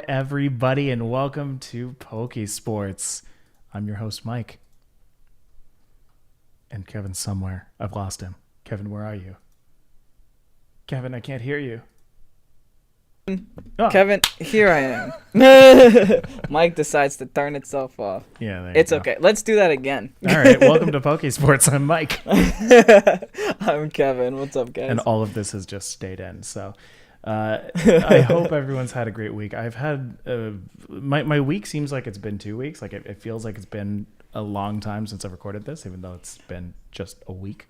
everybody, and welcome to Pokésports. I'm your host, Mike. And Kevin's somewhere. I've lost him. Kevin, where are you? Kevin, I can't hear you. Oh. Kevin, here I am. Mike decides to turn itself off. Yeah, there it's okay. Let's do that again. All right, welcome to Pokésports. I'm Mike. I'm Kevin. What's up, guys? And all of this has just stayed in, so I hope everyone's had a great week. I've had my week seems like it's been 2 weeks. Like it feels like it's been a long time since I've recorded this, even though it's been just a week.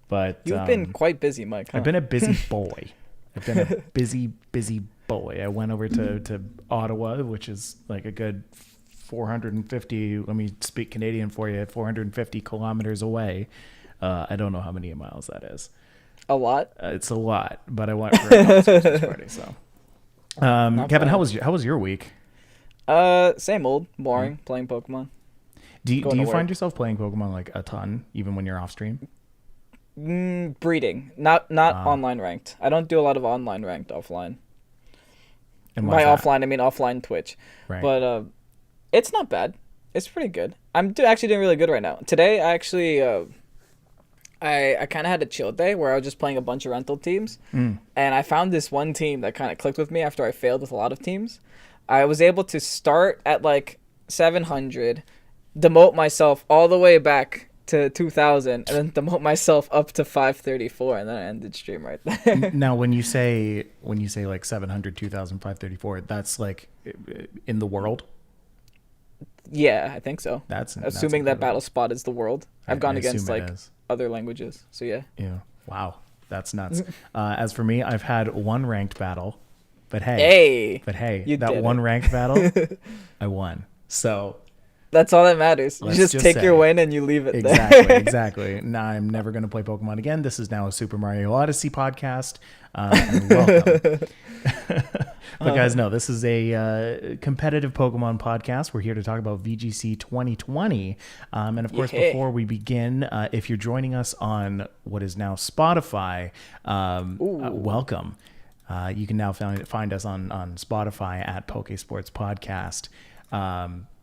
But you've been quite busy, Mike. Huh? I've been a busy boy. I've been a busy boy. I went over to Ottawa, which is like a good 450, let me speak Canadian for you, 450 kilometers away. I don't know how many miles that is. A lot? It's a lot, but I went for a Christmas party. So, Kevin, how was your week? Same old, boring, playing Pokemon. Do you find yourself playing Pokemon like a ton, even when you're off stream? Breeding, not online ranked. I don't do a lot of online ranked offline. And by offline, I mean offline Twitch. Right. But it's not bad. It's pretty good. I'm actually doing really good right now. Today, I actually I kind of had a chill day where I was just playing a bunch of rental teams, and I found this one team that kind of clicked with me after I failed with a lot of teams. I was able to start at like 700, demote myself all the way back to 2000, and then demote myself up to 534, and then I ended stream right there. Now, when you say like 700, 2000, 534, that's like in the world? Yeah, I think so. That's assuming that Battle Spot is the world. I've gone against like is. Other languages, so yeah. Yeah. Wow, that's nuts. As for me, I've had one ranked battle, but hey, that one ranked battle, I won. So that's all that matters. You just take your win and you leave it there. Exactly. Now I'm never going to play Pokemon again. This is now a Super Mario Odyssey podcast. And welcome. But guys, no, this is a competitive Pokemon podcast. We're here to talk about VGC 2020. And of course, before we begin, if you're joining us on what is now Spotify, welcome. You can now find us on Spotify at Pokésports Podcast.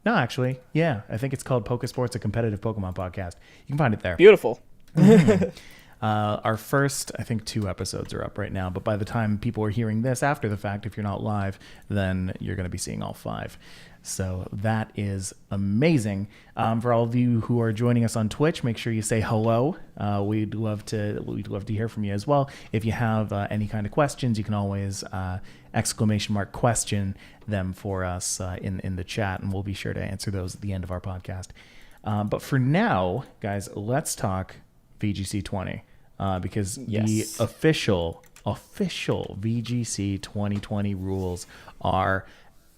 No, actually, yeah, I think it's called Pokésports, a competitive Pokemon podcast. You can find it there. Beautiful. Our first, I think 2 episodes are up right now, but by the time people are hearing this after the fact, if you're not live, then you're going to be seeing all 5. So that is amazing. For all of you who are joining us on Twitch, make sure you say hello. We'd love to hear from you as well. If you have any kind of questions, you can always !question them for us in the chat, and we'll be sure to answer those at the end of our podcast. But for now, guys, let's talk VGC 20 because the official VGC 2020 rules are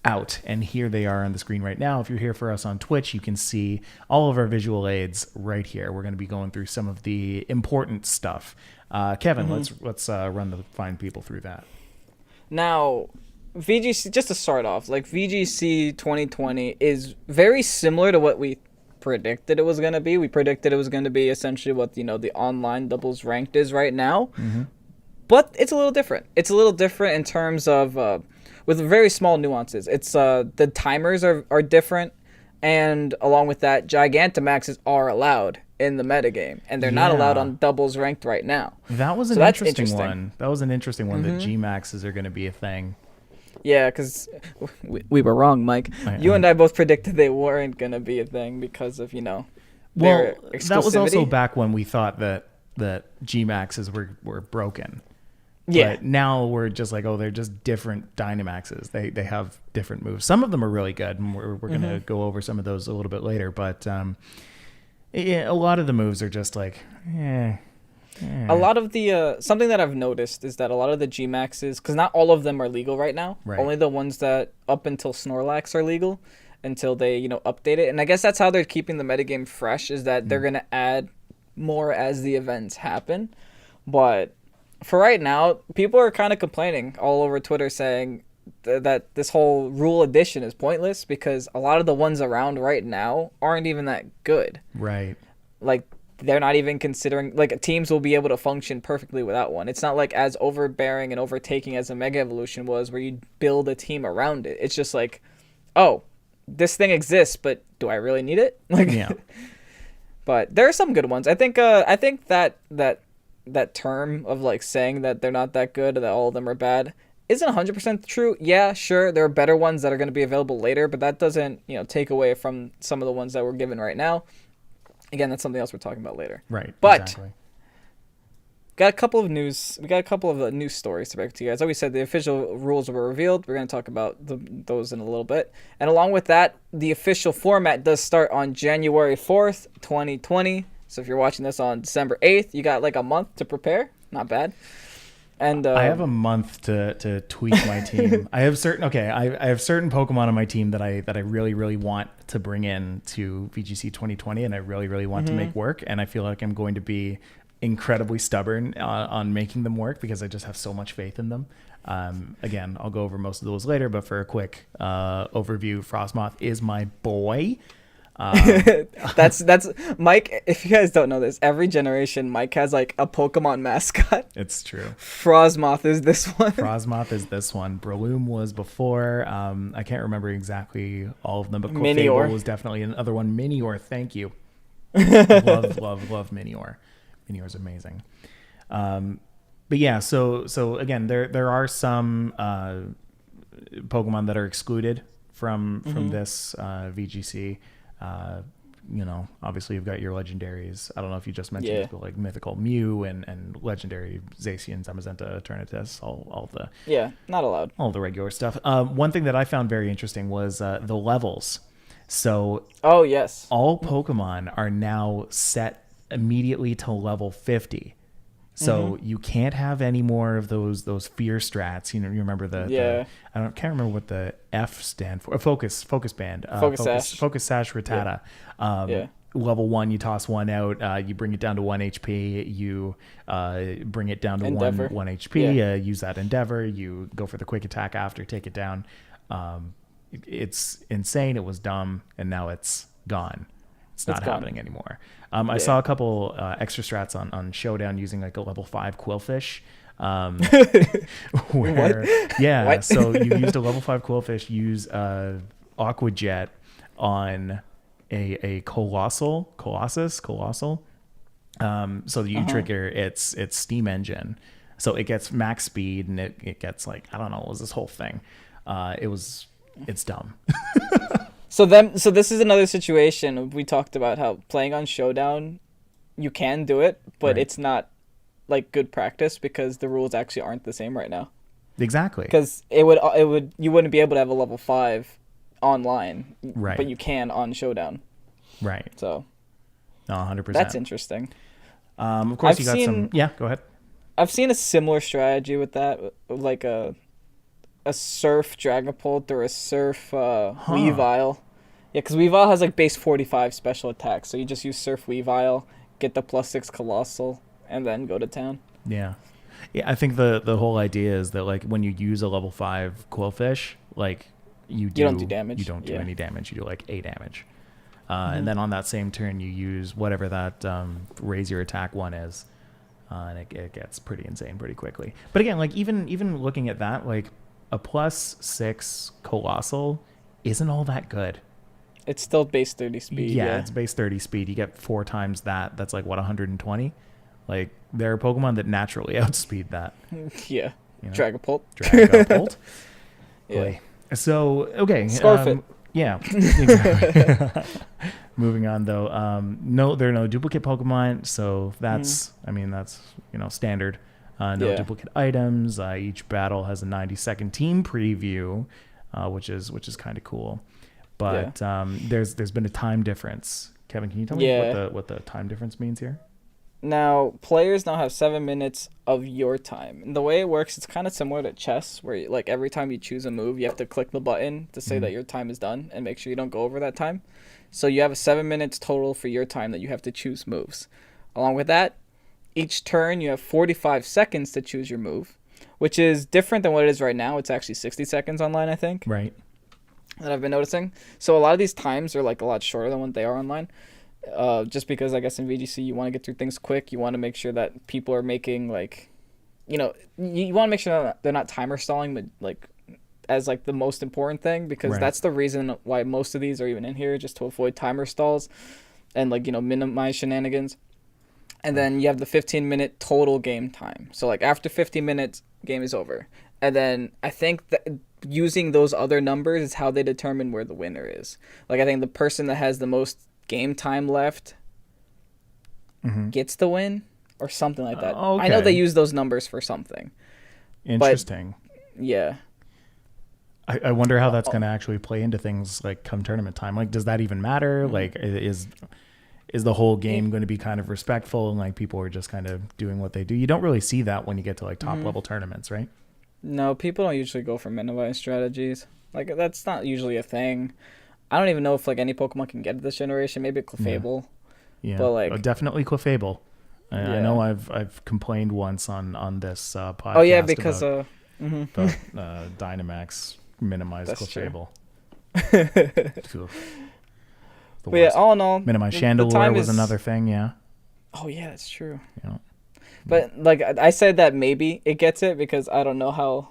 out, and here they are on the screen right now. If you're here for us on Twitch, you can see all of our visual aids right here. We're going to be going through some of the important stuff. Kevin, let's run the fine people through that. Now, VGC, just to start off, like VGC 2020 is very similar to what we predicted it was going to be. We predicted it was going to be essentially what, the online doubles ranked is right now. But it's a little different. It's a little different in terms of with very small nuances. It's the timers are different, and along with that, Gigantamaxes are allowed in the metagame, and they're not allowed on doubles ranked right now. That was an interesting one. That was an interesting one that Gmaxes are going to be a thing. Yeah, because we were wrong, Mike. You and I both predicted they weren't going to be a thing because of, their exclusivity. That was also back when we thought that Gmaxes were broken. Yeah. But now we're just like, they're just different Dynamaxes. They have different moves. Some of them are really good, and we're going to go over some of those a little bit later. But a lot of the moves are just like, A lot of the something that I've noticed is that a lot of the Gmaxes, because not all of them are legal right now. Right. Only the ones that up until Snorlax are legal, until they update it. And I guess that's how they're keeping the metagame fresh, is that they're gonna add more as the events happen. But for right now, people are kind of complaining all over Twitter saying that this whole rule addition is pointless because a lot of the ones around right now aren't even that good. Right. Like they're not even considering, like, teams will be able to function perfectly without one. It's not like as overbearing and overtaking as a Mega Evolution was, where you build a team around it. It's just like, oh, this thing exists, but do I really need it? Like, Yeah. But there are some good ones. I think that term of like saying that they're not that good, that all of them are bad, isn't 100% true. Yeah, sure, there are better ones that are going to be available later, but that doesn't, take away from some of the ones that we're given right now. Again, that's something else we're talking about later. Right. But exactly. we got a couple of news stories to break to you guys. Like we said, the official rules were revealed. We're going to talk about those in a little bit. And along with that, the official format does start on January 4th, 2020. So if you're watching this on December 8th, you got like a month to prepare. Not bad. And I have a month to tweak my team. I have certain Pokemon on my team that I really, really want to bring in to VGC 2020, and I really, really want to make work. And I feel like I'm going to be incredibly stubborn on making them work because I just have so much faith in them. Again, I'll go over most of those later, but for a quick overview, Frostmoth is my boy. That's Mike. If you guys don't know this, every generation Mike has like a Pokemon mascot. It's true. Frostmoth is this one. Frostmoth is this one. Breloom was before. I can't remember exactly all of them, but Minior was definitely another one. Minior, thank you. love Minior. Minior is amazing. But yeah, so again, there are some Pokemon that are excluded from this VGC. Obviously you've got your legendaries. I don't know if you just mentioned this, but like mythical Mew and legendary Zacian, Zamazenta, Eternatus, all the not allowed, all the regular stuff. One thing that I found very interesting was the levels. So all Pokemon are now set immediately to level 50. So you can't have any more of those fear strats. You remember the I can't remember what the F stand for. Focus band. Focus Sash Rattata. Level 1, you toss one out. You bring it down to 1 HP. You bring it down to 1 HP. Use that Endeavor. You go for the quick attack after. Take it down. It's insane. It was dumb, and now it's gone. It's not happening anymore. I saw a couple extra strats on Showdown using like a level 5 Quillfish. So you used a level 5 Quillfish, use Aqua Jet on a Colossus. So you trigger its steam engine. So it gets max speed, and it gets like, I don't know, it was this whole thing. It's dumb. So this is another situation. We talked about how playing on Showdown, you can do it, but it's not like good practice because the rules actually aren't the same right now. Exactly. Because you wouldn't be able to have a level 5 online, right? But you can on Showdown. Right. So. No, 100%. That's interesting. Of course, Yeah, go ahead. I've seen a similar strategy with that, like a Surf Dragapult or a Surf Weavile. Yeah, because Weavile has like base 45 special attack, so you just use Surf Weavile, get the +6 Colossal, and then go to town. Yeah, I think the whole idea is that like when you use a level 5 Quillfish, like you don't do damage. You don't do any damage. You do like 8 damage, and then on that same turn you use whatever that raise your attack one is, and it gets pretty insane pretty quickly. But again, like even looking at that, like a +6 Colossal isn't all that good. It's still base 30 speed. Yeah, it's base 30 speed. You get 4 times that. That's like, what, 120? Like, there are Pokemon that naturally outspeed that. Yeah. Dragapult. Yeah. So, okay. Scarf it. Yeah. Exactly. Moving on, though. There are no duplicate Pokemon, so that's, that's standard. No duplicate items. Each battle has a 90-second team preview, which is kind of cool. But there's been a time difference. Kevin, can you tell me what the time difference means here? Now, players now have 7 minutes of your time. And the way it works, it's kind of similar to chess, where like every time you choose a move, you have to click the button to say that your time is done and make sure you don't go over that time. So you have 7 minutes total for your time that you have to choose moves. Along with that, each turn you have 45 seconds to choose your move, which is different than what it is right now. It's actually 60 seconds online, I think. Right. That I've been noticing. So a lot of these times are like a lot shorter than what they are online. Just because I guess in VGC you want to get through things quick. You want to make sure that people are making like, you want to make sure that they're not timer stalling, but like as like the most important thing, because Right. that's the reason why most of these are even in here, just to avoid timer stalls and like minimize shenanigans. And then you have the 15-minute total game time. So like after 15 minutes, game is over. And then I think that using those other numbers is how they determine where the winner is. Like I think the person that has the most game time left gets the win or something like that. Okay. I know they use those numbers for something. Interesting. Yeah. I wonder how that's going to actually play into things like come tournament time. Like, does that even matter? Like, is the whole game going to be kind of respectful and like people are just kind of doing what they do? You don't really see that when you get to like top level tournaments, right? No, people don't usually go for minimize strategies. Like that's not usually a thing. I don't even know if like any Pokemon can get it this generation. Maybe Clefable. Yeah, But like definitely Clefable. I Yeah. know I've complained once on this podcast. Oh yeah, because about Dynamax minimize That's Clefable. But yeah, all in all, Minimize the Chandelure time was is- another thing, yeah. Oh yeah, that's true. Yeah. But like I said that maybe it gets it because I don't know how,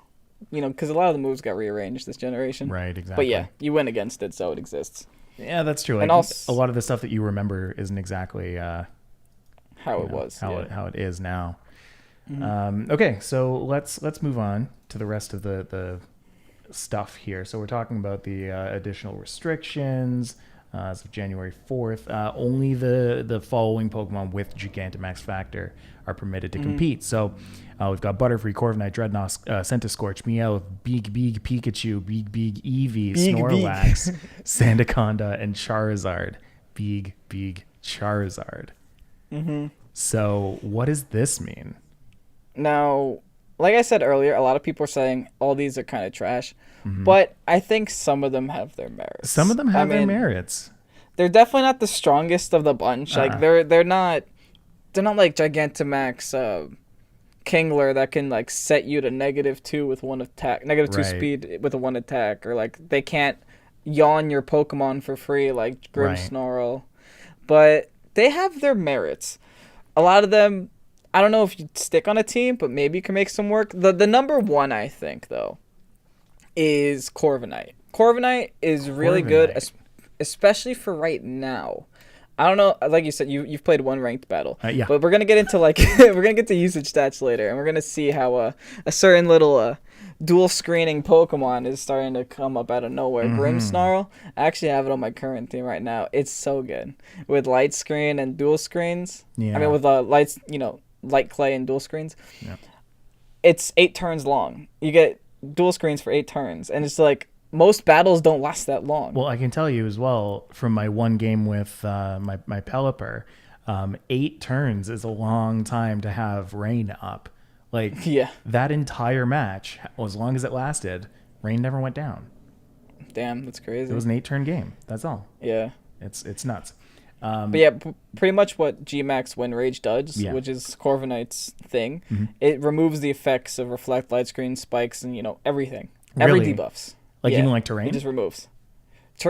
because a lot of the moves got rearranged this generation. Right, exactly. But yeah, you win against it, so it exists. Yeah, that's true. Like, And also- a lot of the stuff that you remember isn't exactly How it was. how it is now. Okay, so let's move on to the rest of the stuff here. So we're talking about the additional restrictions as of January 4th. Only the following Pokemon with Gigantamax factor are permitted to compete. So we've got Butterfree, Corviknight, Dreadnought, Centiskorch, Meowth, Big Pikachu, Big Eevee, Snorlax, Sandaconda, and Charizard. Big Charizard. So what does this mean? Now, like I said earlier, a lot of people are saying all these are kind of trash, but I think some of them have their merits. Some of them have their mean, merits. They're definitely not the strongest of the bunch. Like they're not like Gigantamax Kingler that can like set you to -2 with one attack, -2 Right. speed with a one attack, or like they can't yawn your Pokemon for free like Grimmsnarl. But they have their merits. A lot of them, I don't know if you'd stick on a team, but maybe you can make some work. The number one, I think, though, is Corviknight. Corviknight is really good, especially for right now. I don't know, like you said, you've played one ranked battle. Yeah. But we're gonna get into like we're gonna get to usage stats later, and we're gonna see how a certain little dual screening Pokemon is starting to come up out of nowhere. Grimmsnarl, I actually have it on my current team right now. It's so good with light screen and dual screens. Yeah. I mean with lights, light clay and dual screens. Yeah. It's 8 turns long. You get dual screens for 8 turns, and it's like most battles don't last that long. Well, I can tell you as well from my one game with my Pelipper, 8 turns is a long time to have rain up. Like Yeah. that entire match, as long as it lasted, rain never went down. Damn, that's crazy. It was an 8-turn game. That's all. Yeah. It's nuts. But yeah, pretty much what Gmax Wind Rage does, Yeah. which is Corviknight's thing, it removes the effects of Reflect, Light Screen, Spikes, and everything. Every Really? debuffs. Like Yeah, even like terrain? It just removes.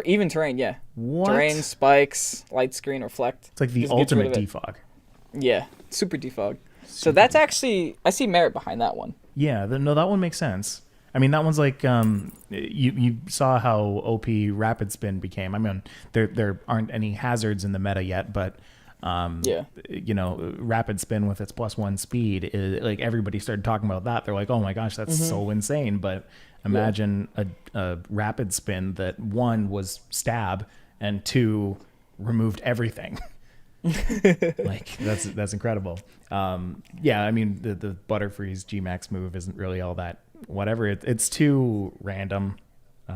Even terrain, yeah. What? Terrain, Spikes, Light Screen, Reflect. It's like the Just gets rid ultimate of it. defog. Yeah, super defog. So that's actually, I see merit behind that one. Yeah, no, that one makes sense. I mean, that one's like you saw how OP Rapid Spin became. I mean, there aren't any hazards in the meta yet, but Yeah. Rapid Spin with its +1 speed, like everybody started talking about that. They're like, oh my gosh, that's so insane. But imagine a Rapid Spin that 1 was stab and 2 removed everything. Like that's incredible. Yeah, I mean the Butterfree's Gmax move isn't really all that whatever. It's too random.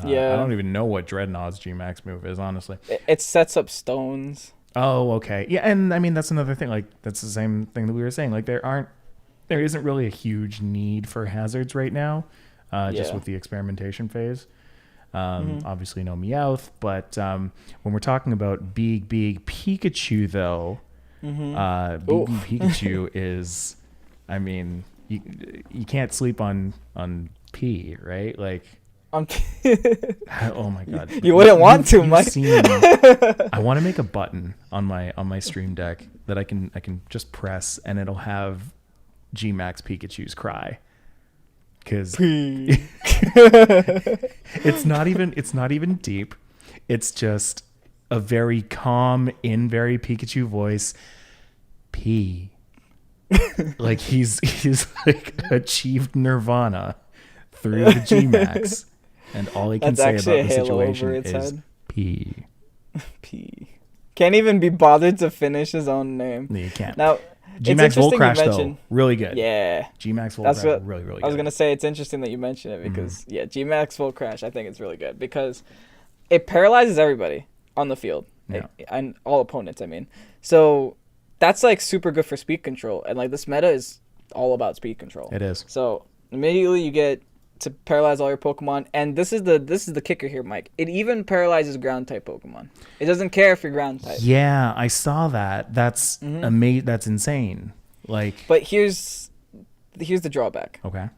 Yeah. I don't even know what Dreadnought's Gmax move is, honestly. It sets up stones. Oh, okay. Yeah, and I mean that's another thing. Like that's the same thing that we were saying. Like there isn't really a huge need for hazards right now, just Yeah. with the experimentation phase. Obviously no Meowth, but when we're talking about big Pikachu though, big Pikachu is, I mean, you can't sleep on P, right? Like I'm Oh my god! You wouldn't want to, You've Mike. I want to make a button on my Stream Deck that I can just press, and it'll have Gmax Pikachu's cry. Because it's not even deep. It's just a very calm, very Pikachu voice. P. Like he's like achieved nirvana through the Gmax, and all he can That's say actually about a the halo situation over its is head. P. P. Can't even be bothered to finish his own name. No, you can't. Now, Gmax Volt Crash though, really good. Yeah. Gmax Volt That's Crash, what really good. I was gonna say. It's interesting that you mentioned it because Gmax Volt Crash, I think it's really good because it paralyzes everybody on the field and all opponents. I mean, so that's like super good for speed control, and like this meta is all about speed control. It is. So immediately you get to paralyze all your Pokemon, and this is the kicker here, Mike. It even paralyzes ground type Pokemon. It doesn't care if you're ground type. Yeah, I saw that. That's That's insane. Like, but here's the drawback. Okay.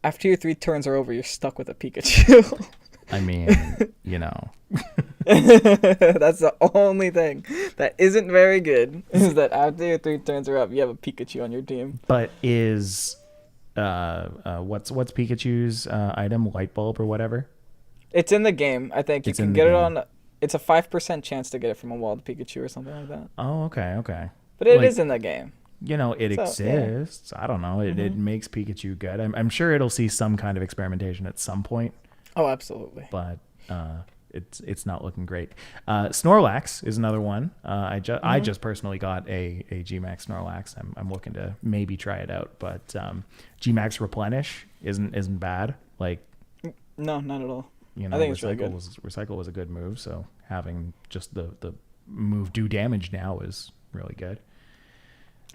After your 3 turns are over, you're stuck with a Pikachu. I mean, you know. That's the only thing that isn't very good is that after your 3 turns are up, you have a Pikachu on your team. But is what's Pikachu's item, light bulb or whatever? It's in the game. I think you It's in can the get it game. on. It's a 5% chance to get it from a wild Pikachu or something like that. Oh, okay. But it Like, is in the game. You know, it So, exists. I don't know. It makes Pikachu good. I'm sure it'll see some kind of experimentation at some point, Oh, absolutely. but it's not looking great. Snorlax is another one. I just personally got a Gmax Snorlax. I'm looking to maybe try it out, but Gmax Replenish isn't bad. Like, No, not at all. you know, I think it's really good. Recycle was a good move. So having just the move do damage now is really good.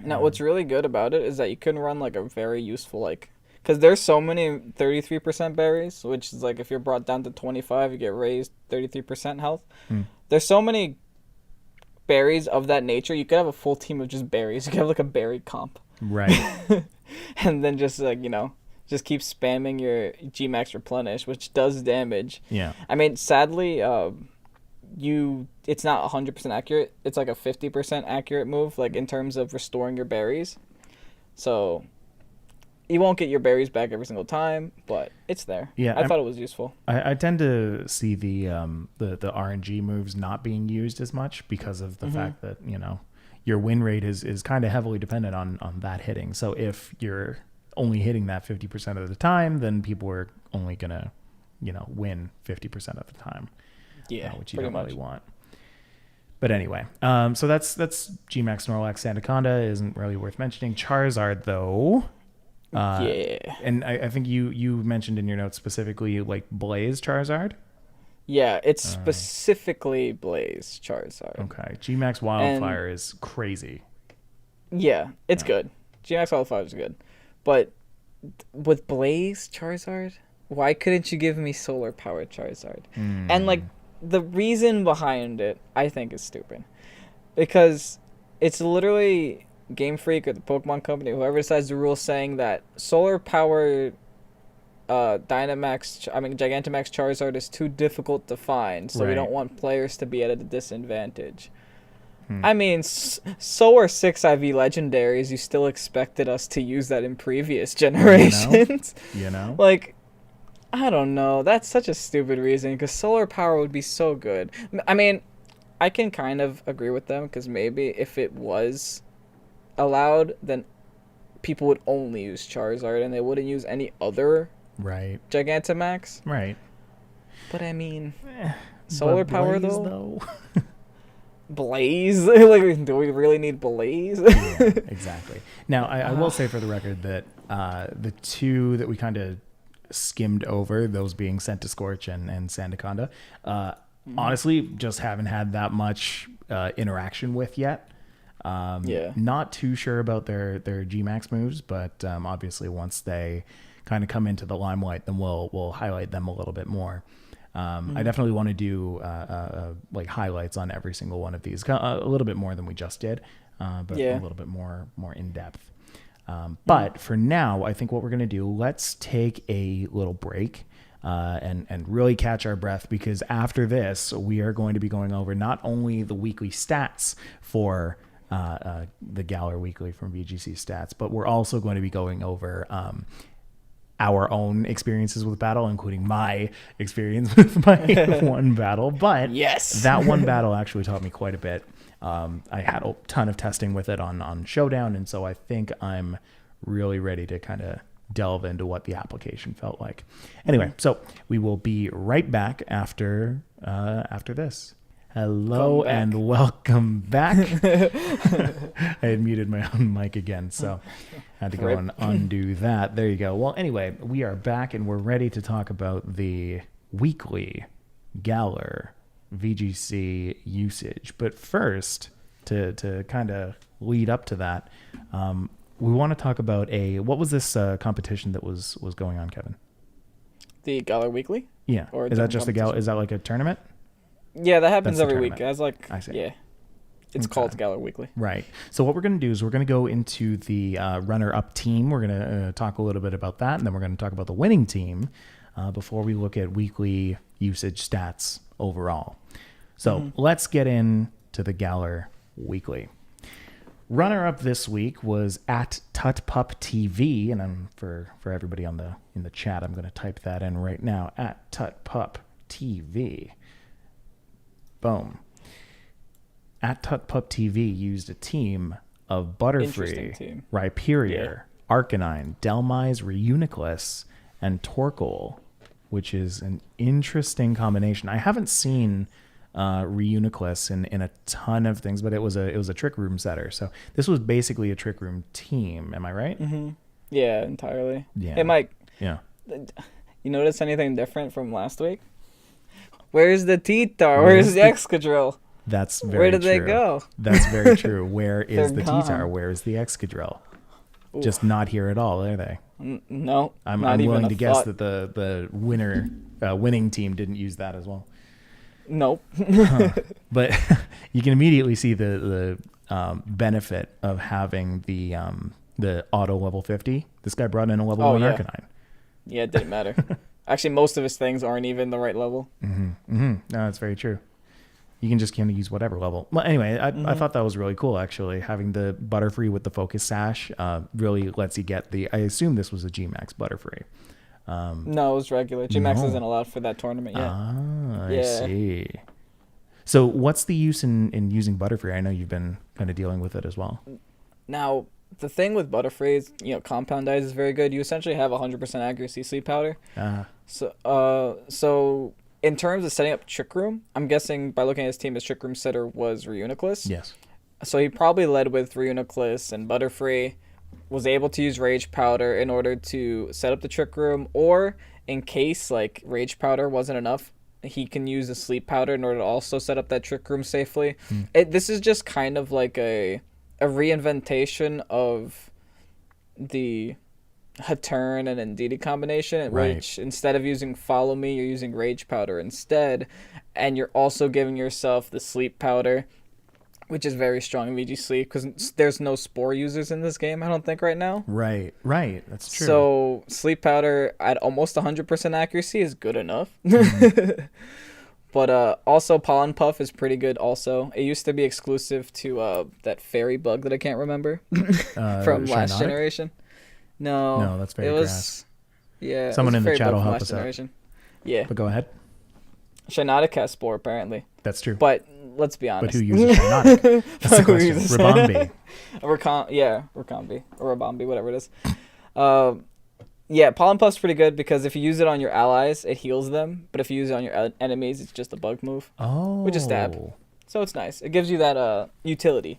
Now, what's really good about it is that you can run like a very useful because there's so many 33% berries, which is like if you're brought down to 25, you get raised 33% health. There's so many berries of that nature. You could have a full team of just berries. You could have like a berry comp, Right. and then just just keep spamming your Gmax Replenish, which does damage. Yeah. I mean, sadly, it's not 100% accurate. It's like a 50% accurate move, like in terms of restoring your berries. So you won't get your berries back every single time, but it's there. Yeah, I thought it was useful. I tend to see the RNG moves not being used as much because of the fact that, you know, your win rate is kind of heavily dependent on that hitting. So if you're only hitting that 50% of the time, then people are only gonna, you know, win 50% of the time. Yeah, which you pretty don't much. really want. But anyway, so that's Gmax Snorlax. Sandaconda isn't really worth mentioning. Charizard though. Yeah. And I think you mentioned in your notes specifically like Blaze Charizard. Yeah, it's specifically Blaze Charizard. Okay, Gmax Wildfire is crazy. Yeah, it's good. Gmax Wildfire is good. But with Blaze Charizard, why couldn't you give me Solar Powered Charizard? And like the reason behind it, I think, is stupid. Because it's literally Game Freak or the Pokemon Company, whoever decides the rule, saying that Solar Powered Gigantamax Charizard is too difficult to find, so we don't want players to be at a disadvantage. I mean, so are 6 IV legendaries. You still expected us to use that in previous generations. You know? Like, I don't know. That's such a stupid reason because solar power would be so good. I mean, I can kind of agree with them because maybe if it was allowed, then people would only use Charizard and they wouldn't use any other Gigantamax. Right. But I mean, solar power Blaze, though? Blaze? Like, do we really need Blaze? Yeah, exactly. Now, I will say for the record that the two that we kind of skimmed over, those being Scorch and Sandaconda, honestly just haven't had that much interaction with yet. Not too sure about their Gmax moves, but obviously once they kind of come into the limelight, then we'll highlight them a little bit more. I definitely want to do like highlights on every single one of these, a little bit more than we just did, but a little bit more in depth. But for now, I think what we're going to do, let's take a little break. and really catch our breath, because after this, we are going to be going over not only the weekly stats for the Galar Weekly from VGC Stats, but we're also going to be going over our own experiences with battle, including my experience with my one battle. But yes, that one battle actually taught me quite a bit. I had a ton of testing with it on Showdown, and so I think I'm really ready to kind of delve into what the application felt like. Anyway, so we will be right back after this. Hello and welcome back. I had muted my own mic again, so I had to go and undo that. There you go. Well, anyway, we are back and we're ready to talk about the weekly Galar VGC usage. But first, to kind of lead up to that, we want to talk about what was this competition that was going on, Kevin? The Galar Weekly? Yeah. Or is that just is that like a tournament? Yeah, that happens every week. As like, I see. Yeah, it's called Galar Weekly. Right. So what we're going to do is we're going to go into the runner-up team. We're going to talk a little bit about that, and then we're going to talk about the winning team before we look at weekly usage stats overall. So let's get into the Galar Weekly. Runner-up this week was at TutPupTV, and for everybody in the chat, I'm going to type that in right now, at TutPupTV. Boom. At TutPupTV used a team of Butterfree, Rhyperior, Arcanine, Delmise, Reuniclus, and Torkoal, which is an interesting combination. I haven't seen Reuniclus in a ton of things, but it was a Trick Room setter. So this was basically a Trick Room team. Am I right? Mm-hmm. Yeah, entirely. Yeah. Hey, Mike. Yeah. You notice anything different from last week? Where's the T-Tar? Where's the Excadrill? That's very true. Where did they go? That's very true. Where is the gone. T-Tar? Where is the Excadrill? Just not here at all, are they? No. I'm willing to guess that the winning team didn't use that as well. Nope. But you can immediately see the benefit of having the auto level 50. This guy brought in a level 1 Arcanine. Yeah, it didn't matter. Actually, most of his things aren't even the right level. No, that's very true. You can just kind of use whatever level. Well, anyway, I thought that was really cool, actually. Having the Butterfree with the Focus Sash really lets you get I assume this was a G-Max Butterfree. No, it was regular. G-Max isn't allowed for that tournament yet. I see. So what's the use in using Butterfree? I know you've been kind of dealing with it as well. Now, the thing with Butterfree is, Compound Eyes is very good. You essentially have 100% accuracy Sleep Powder. So in terms of setting up Trick Room, I'm guessing by looking at his team, his Trick Room setter was Reuniclus. Yes. So he probably led with Reuniclus and Butterfree, was able to use Rage Powder in order to set up the Trick Room, or in case like Rage Powder wasn't enough, he can use the Sleep Powder in order to also set up that Trick Room safely. This is just kind of like a reinventation of the Haturn and Indeedee combination, which instead of using Follow Me, you're using Rage Powder instead, and you're also giving yourself the Sleep Powder, which is very strong in VGC because there's no Spore users in this game, I don't think, right now. Right, that's true. So Sleep Powder at almost 100% accuracy is good enough. But also Pollen Puff is pretty good also. It used to be exclusive to that fairy bug that I can't remember from last generation. No, that's fairy grass. Yeah. Someone in the chat will help us out. Yeah. But go ahead. Shinotic has Spore, apparently. That's true. But let's be honest. But who uses Shinotic? That's the question. Rabombi. Rakambi. Or Rabombi, whatever it is. Yeah, Pollen Puff's pretty good because if you use it on your allies, it heals them. But if you use it on your enemies, it's just a bug move. Oh. Which is stab. So it's nice. It gives you that utility.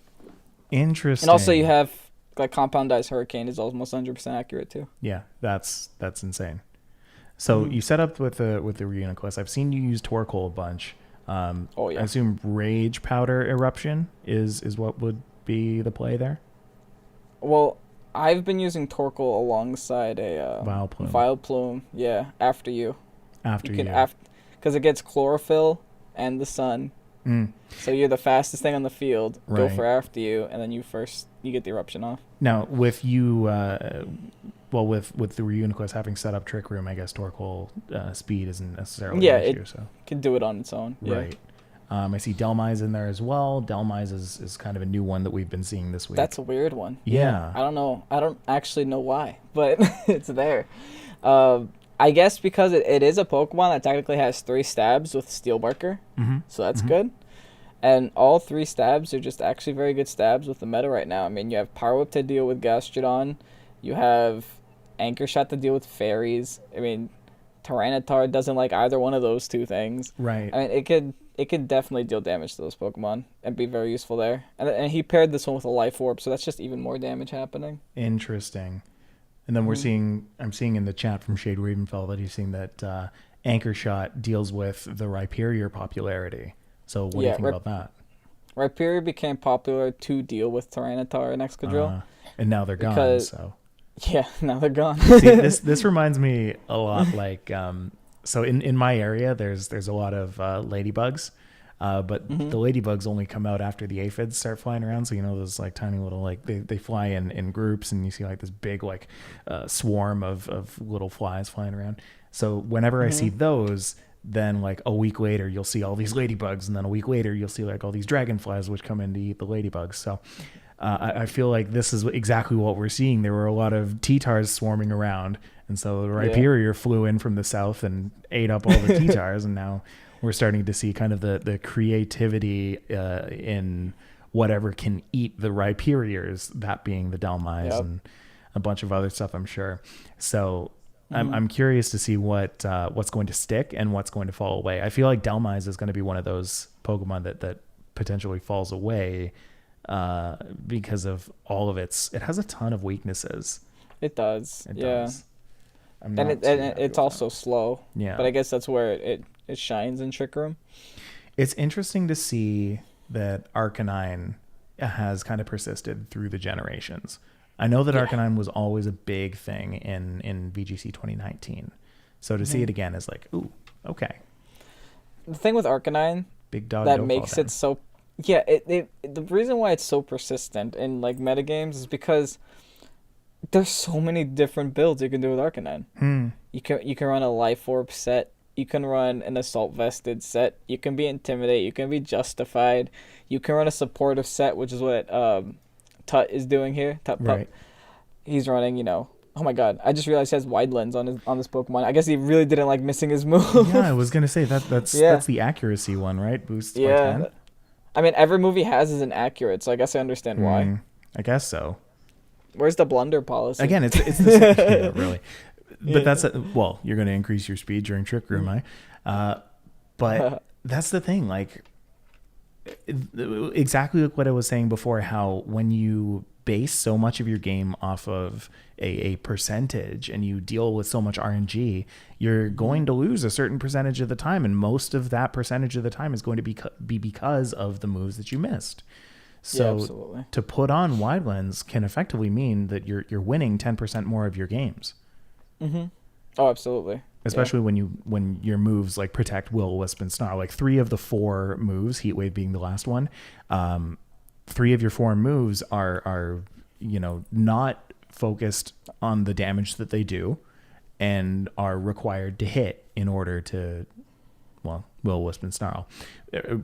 Interesting. And also you have like Compound Eyes Hurricane is almost 100% accurate too. Yeah, that's insane. So you set up with the Reuniclus. I've seen you use Torkoal a bunch. I assume Rage Powder Eruption is what would be the play there? Well, I've been using Torkoal alongside a Vileplume. Yeah, after you. After you. Because it gets Chlorophyll and the Sun So you're the fastest thing on the field. Go Right. for after you, and then you get the eruption off. Now, with you, with the Reuniclus having set up Trick Room, I guess Torkoal speed isn't necessarily Yeah, an issue. it So can do it on its own. Yeah. right. I see Delmise in there as well. Delmise is kind of a new one that we've been seeing this week. That's a weird one. Yeah. I don't know. I don't actually know why, but it's there. I guess because it is a Pokemon that technically has 3 stabs with Steel Barker, so that's good. And all 3 stabs are just actually very good stabs with the meta right now. I mean, you have Power Whip to deal with Gastrodon. You have Anchor Shot to deal with Fairies. I mean, Tyranitar doesn't like either one of those 2 things. Right. I mean, it could definitely deal damage to those Pokemon and be very useful there. And he paired this one with a Life Orb, so that's just even more damage happening. Interesting. And then I'm seeing in the chat from Shade Ravenfell that he's seeing that Anchor Shot deals with the Rhyperior popularity. So what do you think about that? Rhyperior became popular to deal with Tyranitar and Excadrill. And now they're gone, so. Yeah, now they're gone. See, this reminds me a lot like so in my area there's a lot of ladybugs, but the ladybugs only come out after the aphids start flying around. So those like tiny little like they fly in groups, and you see like this big like swarm of little flies flying around. So whenever I see those, then like a week later you'll see all these ladybugs, and then a week later you'll see like all these dragonflies which come in to eat the ladybugs. So I feel like this is exactly what we're seeing. There were a lot of T-Tars swarming around, and so the Rhyperior flew in from the south and ate up all the T-Tars, and now we're starting to see kind of the creativity in whatever can eat the Rhyperiors, that being the Delmise and a bunch of other stuff, I'm sure. So I'm curious to see what's going to stick and what's going to fall away. I feel like Delmise is going to be one of those Pokemon that potentially falls away because of all of it has a ton of weaknesses. It does. It yeah. does. And it's also slow. Yeah. But I guess that's where it shines in Trick Room. It's interesting to see that Arcanine has kind of persisted through the generations. I know that Arcanine was always a big thing in VGC 2019. So to see it again is like, ooh, okay. The thing with Arcanine Big dog that makes it so... Yeah, the reason why it's so persistent in like metagames is because there's so many different builds you can do with Arcanine. You can run a Life Orb set. You can run an Assault Vested set. You can be Intimidate. You can be Justified. You can run a supportive set, which is what Tut is doing here. Tut Pup. Right. He's running, oh my god, I just realized he has Wide Lens on this Pokemon. I guess he really didn't like missing his move. Yeah, I was going to say that's the accuracy one, right? Boosts by 10. I mean, every move he has is inaccurate, so I guess I understand why. I guess so. Where's the blunder policy? Again, it's the same, yeah, really. But that's you're going to increase your speed during Trick Room, but that's the thing, like exactly like what I was saying before, how when you base so much of your game off of a percentage and you deal with so much RNG, you're going to lose a certain percentage of the time, and most of that percentage of the time is going to be because of the moves that you missed. So to put on Wide Lens can effectively mean that you're winning 10% more of your games. Oh, absolutely. Especially when your moves like Protect, Will, Wisp, and Snarl, like 3 of the 4 moves, Heat Wave being the last one, 3 of your 4 moves are not focused on the damage that they do and are required to hit in order to, Will, Wisp, and Snarl.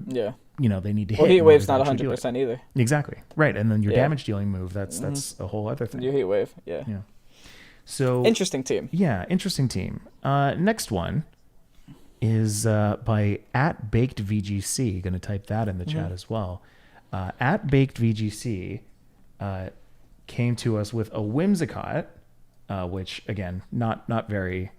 Yeah. They need to hit. Well, Heat Wave's not 100% either. Exactly. Right. And then your damage dealing move, that's a whole other thing. Your Heat Wave, yeah. So interesting team. Yeah, interesting team. Next one is by @BakedVGC. Going to type that in the chat as well. @BakedVGC came to us with a Whimsicott, which again, not very,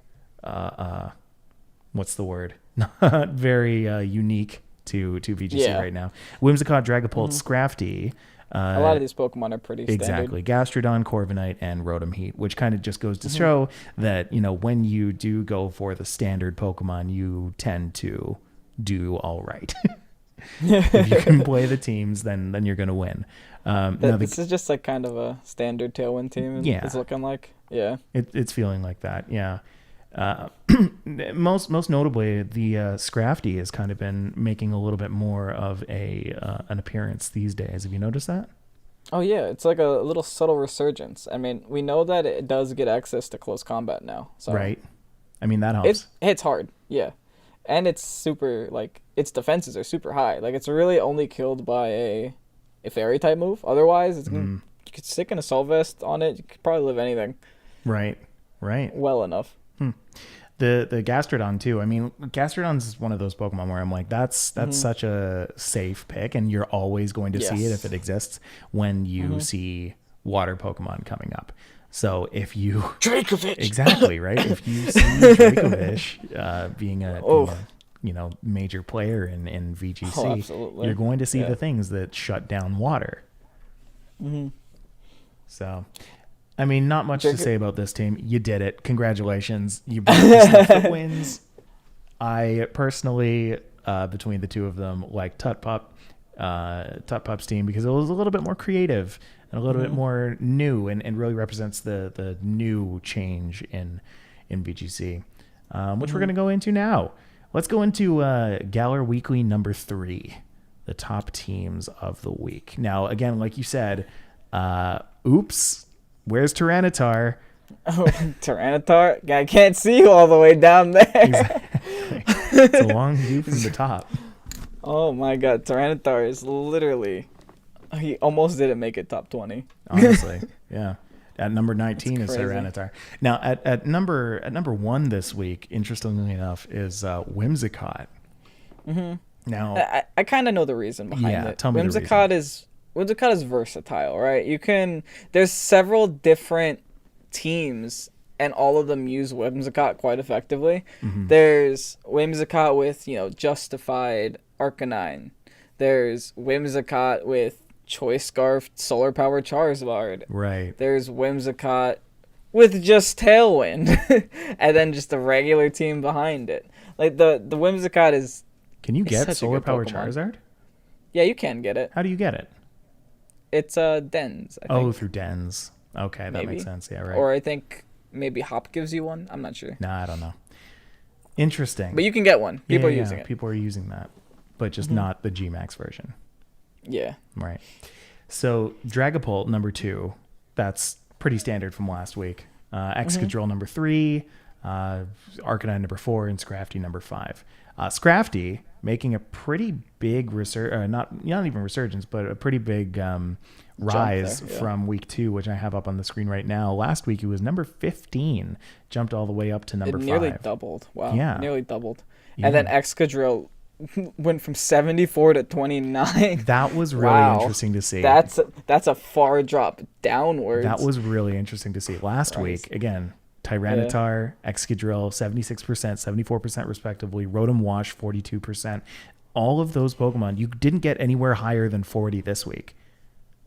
what's the word? Not very unique to VGC right now. Whimsicott, Dragapult, Scrafty. A lot of these Pokemon are pretty standard. Exactly. Gastrodon, Corviknight, and Rotom Heat, which kind of just goes to show that, when you do go for the standard Pokemon, you tend to do all right. If you can play the teams, then you're going to win. This is just like kind of a standard Tailwind team. It's looking like. Yeah. It's feeling like that, yeah. Most notably, the Scrafty has kind of been making a little bit more of an appearance these days. Have you noticed that? Oh yeah, it's like a little subtle resurgence. I mean, we know that it does get access to close combat now. So Right. I mean, that helps. it hits hard, yeah. And it's super, like, its defenses are super high. Like, it's really only killed by a fairy type move. Otherwise, you could stick an assault vest on it. You could probably live anything. Right. Well enough. The Gastrodon too. I mean, Gastrodon's one of those Pokemon where I'm like, that's such a safe pick, and you're always going to see it if it exists when you see water Pokemon coming up. So if you Dracovish exactly right, if you see Dracovish being a major player in VGC, you're going to see the things that shut down water. So. I mean, not much to say about this team. You did it. Congratulations. You brought the stuff that wins. I personally, between the two of them, like Tut-Pup's team because it was a little bit more creative and a little bit more new and really represents the new change in VGC, which we're going to go into now. Let's go into Galar Weekly number 3, the top teams of the week. Now, again, like you said, oops. Where's Tyranitar? Oh, Tyranitar? I can't see you all the way down there. Exactly. It's a long view from the top. Oh my god, Tyranitar is literally... He almost didn't make it top 20. Honestly, yeah. At number 19 is Tyranitar. Now, at number 1 this week, interestingly enough, is Whimsicott. Now, I kind of know the reason behind it. Tell me the reason. Whimsicott is versatile, right? There's several different teams, and all of them use Whimsicott quite effectively. There's Whimsicott with, Justified Arcanine. There's Whimsicott with Choice Scarf, Solar Power Charizard. Right. There's Whimsicott with just Tailwind, and then just a regular team behind it. Like, the Whimsicott is... Can you get Solar Power Charizard? Yeah, you can get it. How do you get it? It's Dens, I think. Oh, through Dens. Okay, that makes sense. Yeah, right. Or I think maybe Hop gives you one. I'm not sure. Nah, I don't know. Interesting. But you can get one. People are using it. People are using that, but just not the Gmax version. Yeah. Right. So Dragapult number 2, that's pretty standard from last week. Excadrill number 3, Arcanine number 4, and Scrafty number 5. Scrafty making a pretty big not even resurgence, but a pretty big rise from week 2, which I have up on the screen right now. Last week it was number 15, jumped all the way up to number 5. It nearly doubled. Wow. Yeah. Nearly doubled. Yeah. And then Excadrill went from 74 to 29. That was really interesting to see. That's a far drop downwards. That was really interesting to see. Last week, again, Tyranitar, Excadrill, 76%, 74% respectively. Rotom Wash, 42%. All of those Pokemon, you didn't get anywhere higher than 40 this week.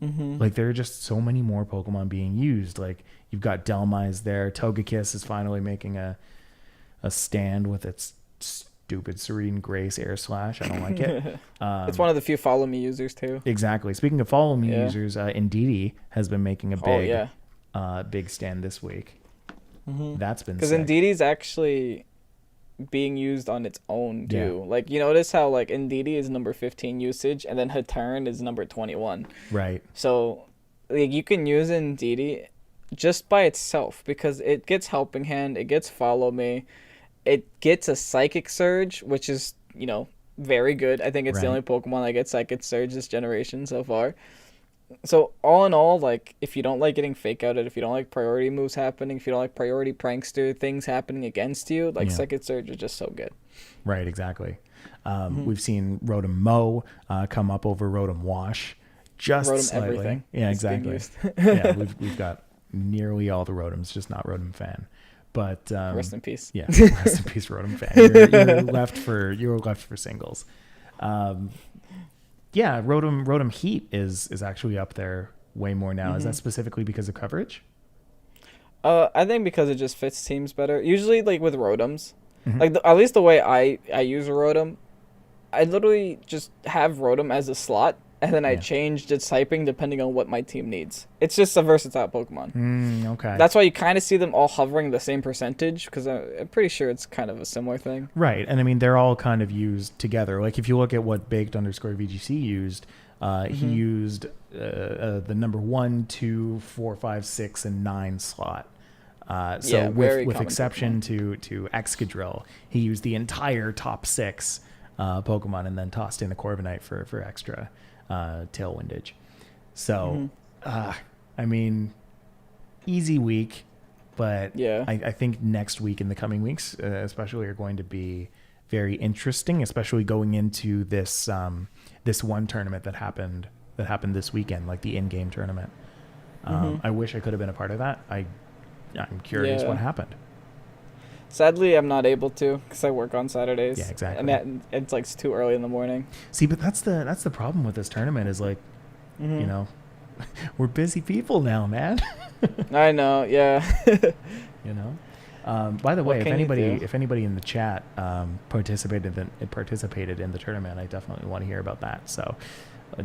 Like, there are just so many more Pokemon being used. Like, you've got Delmise there. Togekiss is finally making a stand with its stupid Serene Grace Air Slash. I don't like it. It's one of the few Follow Me users, too. Exactly. Speaking of Follow Me users, Indeedee has been making a big stand this week. That's been because Indeedee's actually being used on its own too. Like, you notice how like Indeedee is number 15 usage, and then Hatterene is number 21. Right. So like you can use Indeedee just by itself because it gets Helping Hand, it gets Follow Me, it gets a Psychic Surge, which is very good. I think it's the only Pokemon that gets Psychic Surge this generation so far. So all in all, like, if you don't like getting fake outed, if you don't like priority moves happening, if you don't like priority prankster things happening against you, like Psychic Surge is just so good. Right, exactly. We've seen Rotom Mow come up over Rotom Wash, just Rotom slightly. everything. Yeah, exactly. Yeah, we've got nearly all the Rotoms, just not Rotom Fan. But rest in peace. Yeah, rest in peace, Rotom Fan. You're left for singles. Yeah, Rotom Heat is actually up there way more now. Is that specifically because of coverage? I think because it just fits teams better. Usually, like with Rotoms, like at least the way I use a Rotom, I literally just have Rotom as a slot, and then I changed its typing depending on what my team needs. It's just a versatile Pokemon. Okay. That's why you kind of see them all hovering the same percentage, because I'm pretty sure it's kind of a similar thing. Right, and I mean, they're all kind of used together. Like, if you look at what Baked_VGC used, he used the number 1, 2, 4, 5, 6, and 9 slot. So with exception to Excadrill, he used the entire top 6 Pokemon and then tossed in a Corviknight for extra tailwindage. So, I mean, easy week, but I think next week and the coming weeks, especially, are going to be very interesting, especially going into this this one tournament that happened this weekend, like the in-game tournament. I wish I could have been a part of that. I'm curious what happened. Sadly, I'm not able to because I work on Saturdays. Yeah, exactly. And it's like too early in the morning. See, but that's the problem with this tournament is like, you know, we're busy people now, man. I know, yeah. You know. By the way, if anybody in the chat participated in the tournament, I definitely want to hear about that. So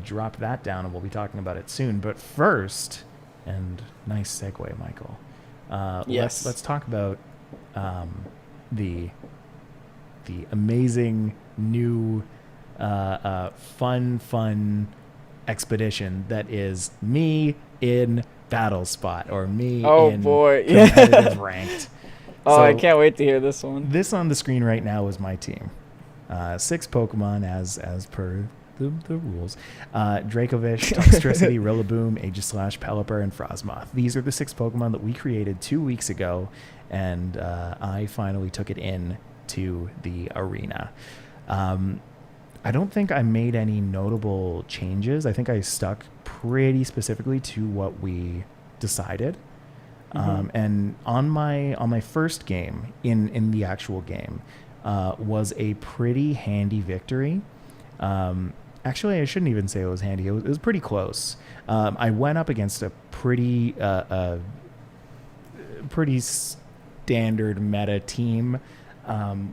drop that down, and we'll be talking about it soon. But first, and nice segue, Michael. Let's talk about the amazing new fun expedition that is me in Battle Spot, or me in competitive ranked. So, I can't wait to hear this one. This on the screen right now is my team. 6 Pokemon as per the rules. Dracovish, Toxtricity, Rillaboom, Aegislash, Pelipper, and Frosmoth. These are the 6 Pokemon that we created 2 weeks ago, and I finally took it in to the arena. I don't think I made any notable changes. I think I stuck pretty specifically to what we decided. And on my first game, in the actual game, was a pretty handy victory. Actually, I shouldn't even say it was handy. It was pretty close. I went up against a pretty standard meta team,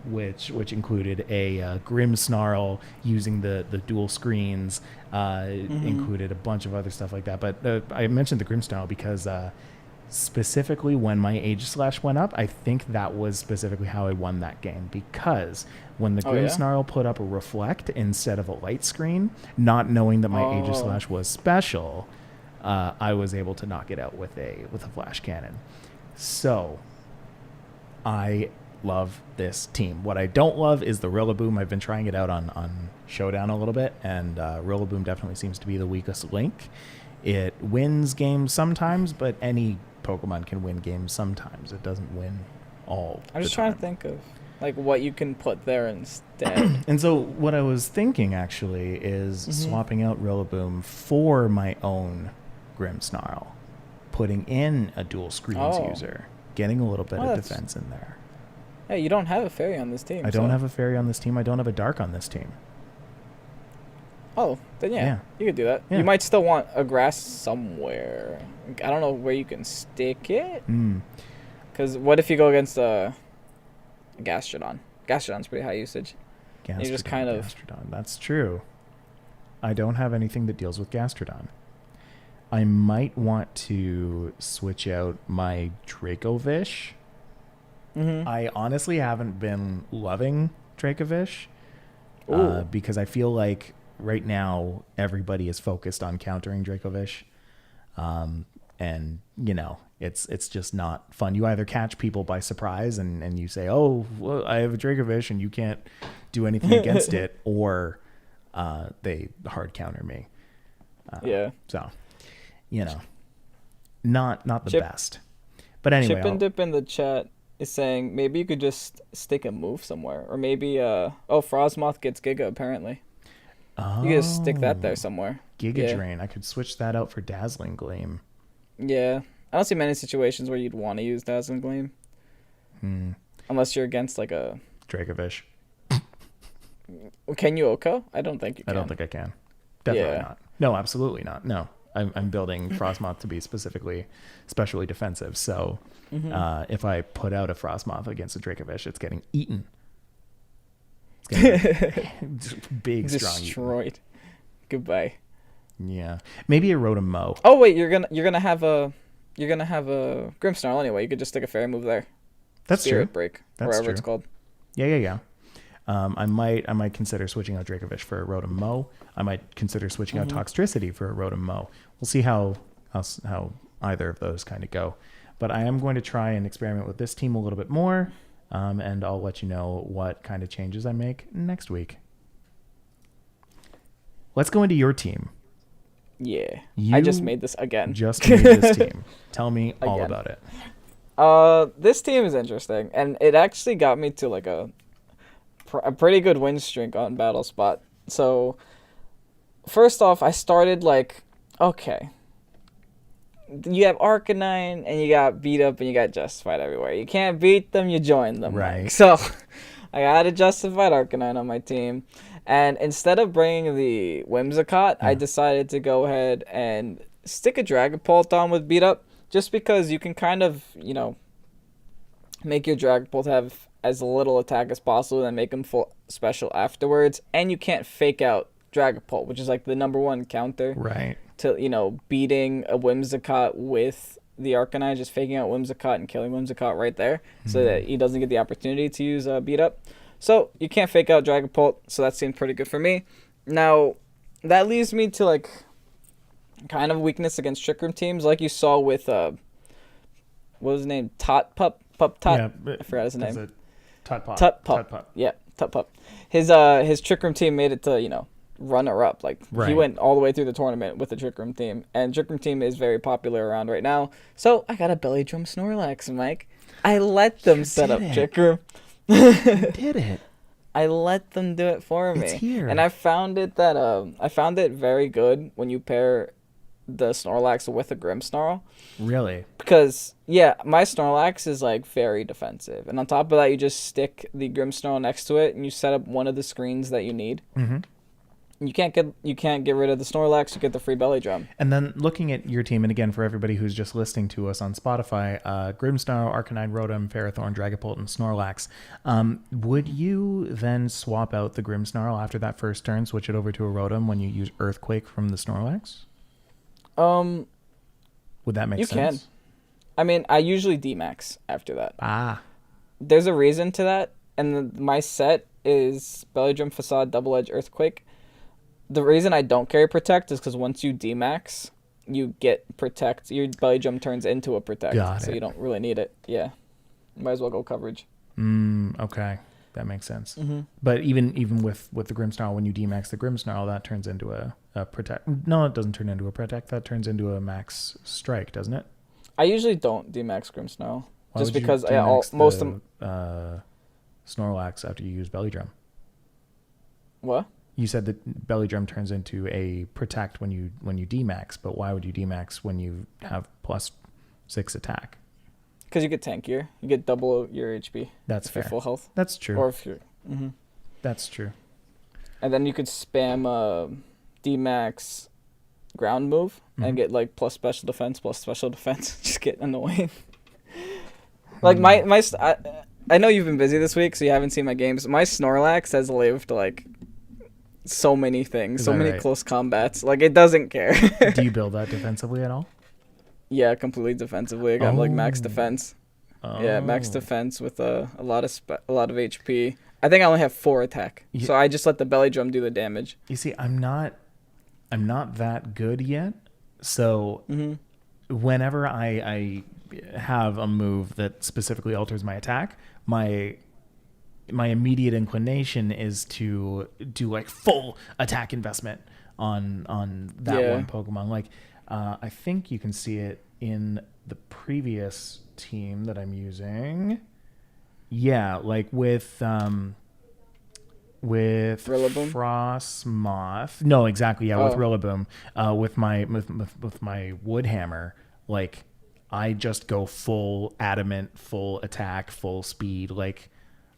which included a Grimmsnarl using the dual screens, included a bunch of other stuff like that. But I mentioned the Grimmsnarl because specifically when my Aegislash went up, I think that was specifically how I won that game, because when the Grimmsnarl put up a Reflect instead of a light screen, not knowing that my Aegislash was special, I was able to knock it out with a Flash Cannon. So I love this team. What I don't love is the Rillaboom. I've been trying it out on Showdown a little bit, and Rillaboom definitely seems to be the weakest link. It wins games sometimes, but any Pokemon can win games sometimes. It doesn't win all I'm just trying to think of like what you can put there instead. And so what I was thinking actually is swapping out Rillaboom for my own Grimmsnarl, putting in a dual screens user, getting a little bit of defense in there. Hey, you don't have a fairy on this team. I don't have a fairy on this team. I don't have a dark on this team. Oh, then you could do that. Yeah. You might still want a grass somewhere. I don't know where you can stick it. Because what if you go against a Gastrodon? Gastrodon's pretty high usage. You just kind of... Gastrodon. That's true. I don't have anything that deals with Gastrodon. I might want to switch out my Dracovish. I honestly haven't been loving Dracovish because I feel like right now everybody is focused on countering Dracovish, and you know it's just not fun. You either catch people by surprise and you say, oh, well, I have a Dracovish and you can't do anything against it, or they hard counter me. So you know, not the best. But anyway, Chip and Dip in the chat is saying maybe you could just stick a move somewhere, or maybe Frosmoth gets Giga apparently. You could just stick that there somewhere. Giga Drain. I could switch that out for Dazzling Gleam. Yeah, I don't see many situations where you'd want to use Dazzling Gleam, unless you're against like a Dracovish. Can you Oko? I don't think you can. I don't think I can. Definitely not. No, absolutely not. No. I'm building Frosmoth to be specially defensive. So if I put out a Frosmoth against a Dracovish, it's getting eaten. It's getting big, strong destroyed. Goodbye. Yeah, maybe a Rotom Mow. Oh wait, you're gonna have a Grimmsnarl anyway. You could just stick a fairy move there. That's Spirit true. Break, That's wherever true. it's called. Yeah. I might consider switching out Dracovish for a Rotom Mow. I might consider switching out Toxtricity for a Rotom Mow. We'll see how either of those kind of go. But I am going to try and experiment with this team a little bit more, and I'll let you know what kind of changes I make next week. Let's go into your team. Yeah, You I just made this again. Just made this team. Tell me all Again. about it. This team is interesting, and it actually got me to like a pretty good win streak on Battle Spot. So, first off, I started like, okay, you have Arcanine, and you got Beat Up, and you got Justified everywhere. You can't beat them, you join them. Right. So, I got a Justified Arcanine on my team, and instead of bringing the Whimsicott, I decided to go ahead and stick a Dragapult on with Beat Up, just because you can kind of, make your Dragapult have as little attack as possible and make him full special afterwards, and you can't fake out Dragapult, which is like the #1 counter Right. to beating a Whimsicott with the Arcanine, just faking out Whimsicott and killing Whimsicott right there, so that he doesn't get the opportunity to use Beat Up. So you can't fake out Dragapult, so that seemed pretty good for me. Now that leaves me to like kind of weakness against Trick Room teams, like you saw with what was his name, Tot. Yeah, I forgot his name. Tut Pup. Tut Pup. Yeah, Tut Pup. His Trick Room team made it to runner up. Like he Right. went all the way through the tournament with the Trick Room team, and Trick Room team is very popular around right now. So I got a Belly Drum Snorlax, Mike. I let them set up did it. Trick Room. You did it. I let them do it for me. It's here. And I found it very good when you pair the Snorlax with a Grimmsnarl. Really? Because, yeah, my Snorlax is, like, very defensive. And on top of that, you just stick the Grimmsnarl next to it, and you set up one of the screens that you need. Mm-hmm. You can't get rid of the Snorlax, you get the free Belly Drum. And then looking at your team, and again, for everybody who's just listening to us on Spotify, Grimmsnarl, Arcanine, Rotom, Ferrothorn, Dragapult, and Snorlax, would you then swap out the Grimmsnarl after that first turn, switch it over to a Rotom when you use Earthquake from the Snorlax? Would that make sense? You can. I mean, I usually D-Max after that. Ah. There's a reason to that, and my set is Belly Drum, Facade, Double Edge, Earthquake. The reason I don't carry Protect is because once you D-Max, you get Protect. Your Belly Drum turns into a Protect. Got so it. you don't really need it. Yeah. Might as well go coverage. Okay. That makes sense. Mm-hmm. But even with the Grimmsnarl, when you D-Max the Grimmsnarl, that turns into a Protect. No, it doesn't turn into a Protect. That turns into a Max Strike, doesn't it? I usually don't D-Max Grimmsnarl. Why Just would because you D-Max most of Snorlax after you use Belly Drum. What? You said that Belly Drum turns into a Protect when you D-Max, but why would you D-Max when you have +6 attack? Because you get tankier. You get double your HP. That's if you're fair. full health. That's true. Or if you're... Mm-hmm. That's true. And then you could spam D-Max ground move and get like plus special defense. Just get annoying. Like I know you've been busy this week, so you haven't seen my games. My Snorlax has lived like so many things, Is so that many right? close combats. Like it doesn't care. Do you build that defensively at all? Yeah, completely defensively. I got like max defense. Oh. Yeah, max defense with a lot of HP. I think I only have 4 attack, so I just let the Belly Drum do the damage. You see, I'm not that good yet. So whenever I have a move that specifically alters my attack, my immediate inclination is to do like full attack investment on that one Pokemon. Like I think you can see it in the previous team that I'm using. Yeah, like with Rillaboom? Frostmoth. No, exactly. Yeah, with Rillaboom. With my Woodhammer, like I just go full adamant, full attack, full speed. Like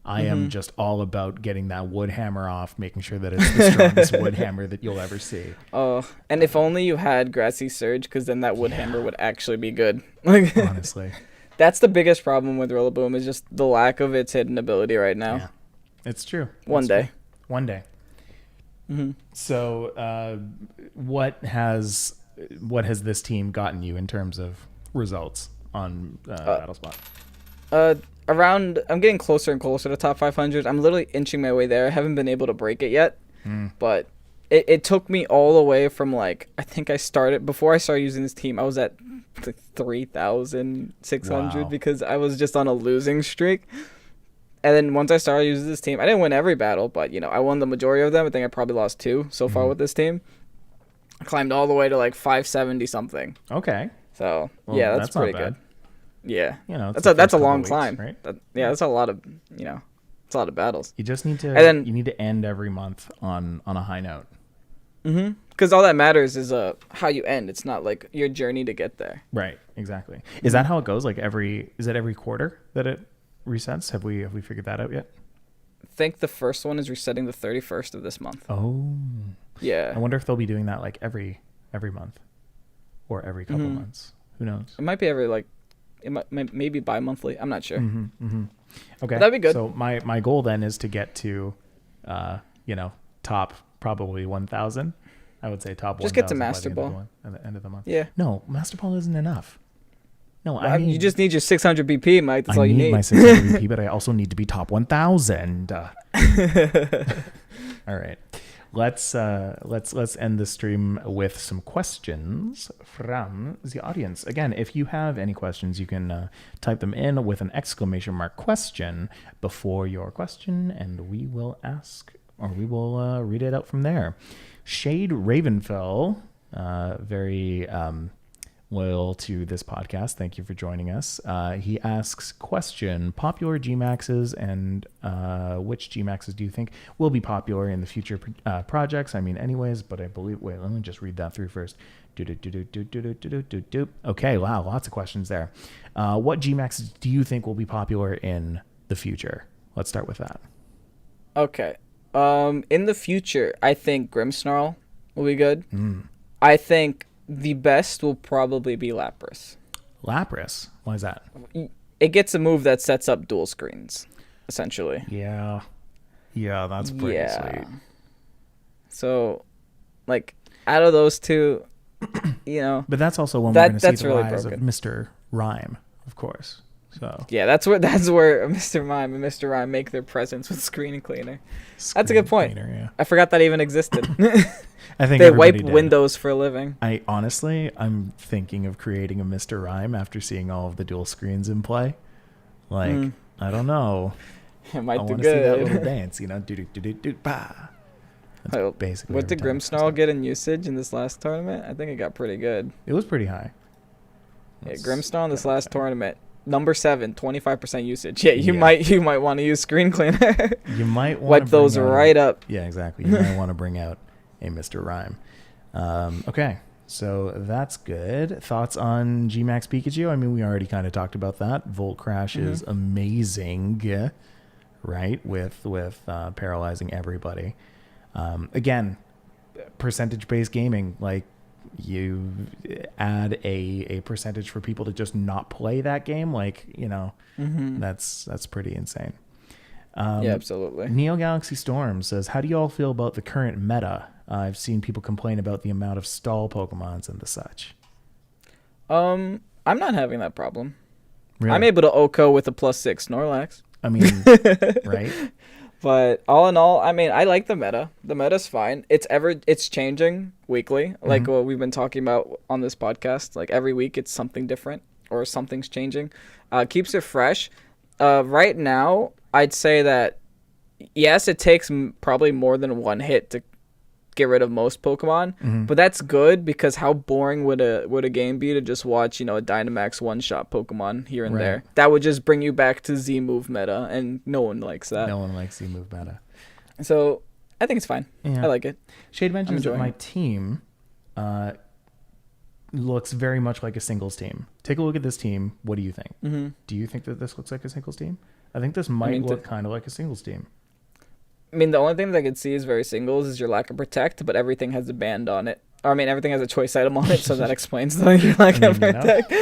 I am just all about getting that Woodhammer off, making sure that it's the strongest Woodhammer that you'll ever see. Oh, and if only you had Grassy Surge, because then that Woodhammer would actually be good. Like Honestly. That's the biggest problem with Rillaboom is just the lack of its hidden ability right now. Yeah, it's true. One day. One day. So, what has this team gotten you in terms of results on BattleSpot? I'm getting closer and closer to top 500. I'm literally inching my way there. I haven't been able to break it yet, but it took me all the way from like, I think before I started using this team, I was at 3,600 because I was just on a losing streak. And then once I started using this team, I didn't win every battle, but I won the majority of them. I think I probably lost 2 so far with this team. I climbed all the way to like 570 something. Okay. So yeah, that's pretty good. Yeah, that's a long climb, right? That's a lot of it's a lot of battles. You just need to you need to end every month on a high note. Because all that matters is how you end. It's not like your journey to get there. Right. Exactly. Is that how it goes? Like is it every quarter that it resets? Have we figured that out yet? I think the first one is resetting the 31st of this month. Oh. Yeah. I wonder if they'll be doing that like every month or every couple months. Who knows? It might be maybe bi-monthly. I'm not sure. Okay. But that'd be good. So my goal then is to get to, top probably 1,000. I would say top 1,000. Just get to Master Ball at the end of the month. Yeah. No, Master Ball isn't enough. No, you just need your 600 BP, Mike. That's all you need. I need my 600 BP, but I also need to be top 1,000. All right. Let's end the stream with some questions from the audience. Again, if you have any questions, you can type them in with an exclamation mark question before your question, and we will read it out from there. Shade Ravenfell, very loyal to this podcast. Thank you for joining us. He asks, question, popular Gmaxes and which Gmaxes do you think will be popular in the future projects? I mean, anyways, but I believe, wait, let me just read that through first. Okay, wow, lots of questions there. What Gmaxes do you think will be popular in the future? Let's start with that. Okay. In the future, I think Grimmsnarl will be good. I think the best will probably be Lapras. Lapras? Why is that? It gets a move that sets up dual screens, essentially. Yeah, that's pretty sweet. So, like, out of those two, But that's also when we're going to see the really rise broken. of Mr. Rhyme, of course. So yeah, that's where Mr. Mime and Mr. Rhyme make their presence with Screen Cleaner. That's a good point. Cleaner, yeah. I forgot that even existed. I think they wipe did. windows for a living. I'm thinking of creating a Mr. Rhyme after seeing all of the dual screens in play. Like, I don't know. It might I do want good. to see that little dance, do bah. That's basically what did Grimmsnarl get in usage in this last tournament? I think it got pretty good. It was pretty high. Grimmsnarl in this last tournament. Number 7, 25% usage. Yeah, you might want to use Screen Cleaner. You might want wipe those right up. Yeah, exactly. You might want to bring out a Mr. Rhyme. Okay, so that's good. Thoughts on Gmax Pikachu? I mean, we already kind of talked about that. Volt Crash is amazing, right? With paralyzing everybody. Again, percentage-based gaming, like, you add a percentage for people to just not play that game, like, that's pretty insane. Yeah, absolutely. Neo Galaxy Storm says, how do you all feel about the current meta? I've seen people complain about the amount of stall Pokemons and the such. I'm not having that problem. Really? I'm able to OHKO with a +6 Snorlax. I mean, right? But all in all, I mean, I like the meta. The meta's fine. It's changing weekly, like what we've been talking about on this podcast. Like every week, it's something different or something's changing. Keeps it fresh. Right now, I'd say that yes, it takes probably more than one hit to get rid of most Pokemon, but that's good because how boring would a game be to just watch, a Dynamax one-shot Pokemon here and there? That would just bring you back to Z-move meta, and no one likes that. No one likes Z-move meta. So I think it's fine. Yeah. I like it. Shade mentions that my team looks very much like a singles team. Take a look at this team. What do you think? Do you think that this looks like a singles team? I think this might look kind of like a singles team. I mean, the only thing that I could see is very singles is your lack of protect, but everything has a band on it. Or, I mean, everything has a choice item on it, so that explains your lack of protect.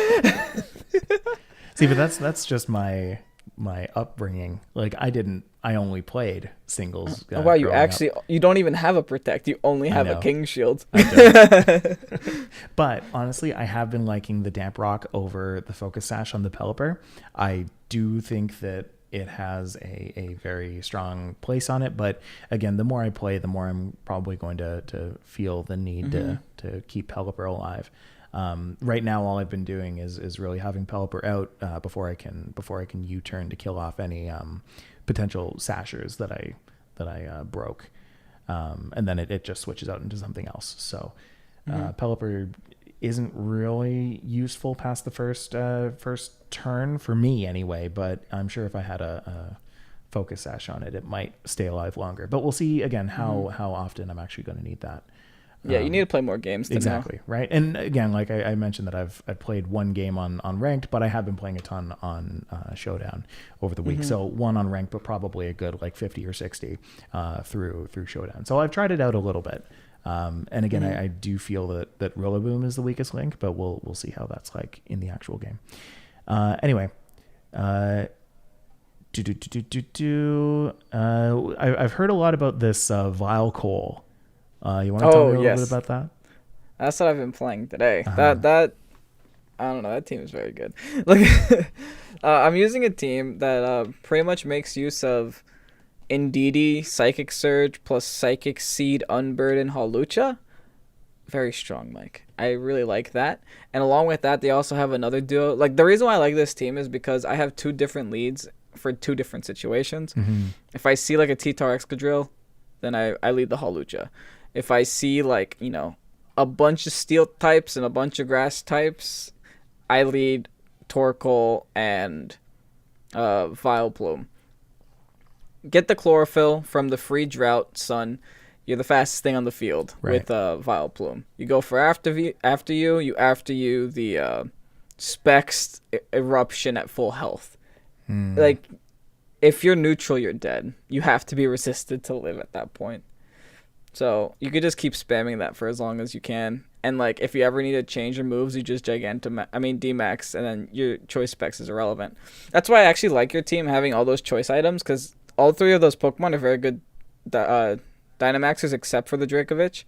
See, but that's just my upbringing. Like, I didn't I only played singles. Oh, wow, you growing up. actually you don't even have a protect. You only have a know. king shield. But honestly, I have been liking the damp rock over the focus sash on the Pelipper. I do think that it has a very strong place on it. But again, the more I play, the more I'm probably going to feel the need to keep Pelipper alive. Right now, all I've been doing is really having Pelipper out before I can U-turn to kill off any potential sashers that I broke, and then it just switches out into something else. So Pelipper isn't really useful past the first turn for me anyway. But I'm sure if I had a focus sash on it, it might stay alive longer. But we'll see again how often I'm actually going to need that. Yeah, you need to play more games to exactly know. Right. And again, like I mentioned that I've played one game on ranked, but I have been playing a ton on Showdown over the week. So one on ranked, but probably a good like 50 or 60 through Showdown. So I've tried it out a little bit. And again, I do feel that Rillaboom is the weakest link, but we'll see how that's like in the actual game. Anyway, I've heard a lot about this Vile Coal. You want to tell me a little bit about that? That's what I've been playing today. That I don't know. That team is very good. Look, I'm using a team that pretty much makes use of Indeedee, Psychic Surge plus Psychic Seed, Unburden, Hawlucha. Very strong, Mike. I really like that. And along with that, they also have another duo. Like, the reason why I like this team is because I have two different leads for two different situations. If I see like a T-Tar Excadrill, then I lead the Hawlucha. If I see like, a bunch of steel types and a bunch of grass types, I lead Torkoal and Vileplume. Get the chlorophyll from the free drought, son. You're the fastest thing on the field with Vileplume. You go for after you the Specs Eruption at full health. Like, if you're neutral, you're dead. You have to be resisted to live at that point. So you could just keep spamming that for as long as you can. And like, if you ever need to change your moves, you just D-Max, and then your choice specs is irrelevant. That's why I actually like your team having all those choice items, because all three of those Pokemon are very good Dynamaxers except for the Dracovic.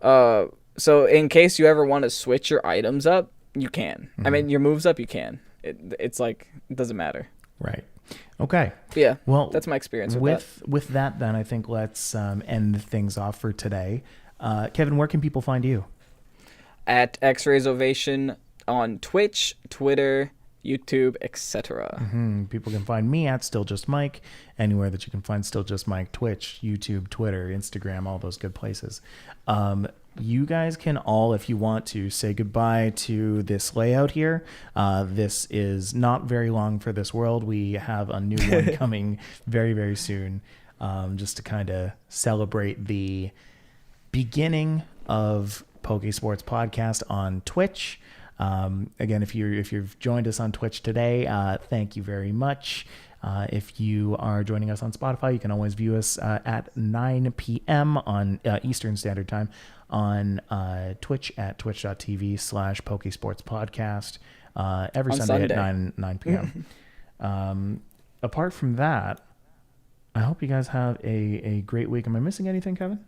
So in case you ever want to switch your items up, you can. I mean, your moves up, you can. It's like, it doesn't matter. Right. Okay. Yeah. Well, that's my experience with that. Then I think let's end things off for today. Kevin, where can people find you? At xRazeOvation on Twitch, Twitter, YouTube, etc. People can find me at StillJustMike, anywhere that you can find StillJustMike, Twitch, YouTube, Twitter, Instagram, all those good places. You guys can all, if you want to, say goodbye to this layout here. This is not very long for this world. We have a new one coming very, very soon, just to kind of celebrate the beginning of Pokésports Podcast on Twitch. Again, if you've joined us on Twitch today, thank you very much. If you are joining us on Spotify, you can always view us at 9 p.m. on Eastern Standard Time on Twitch at twitch.tv/Pokésports Podcast every Sunday at 9 p.m. Apart from that, I hope you guys have a great week. Am I missing anything, Kevin?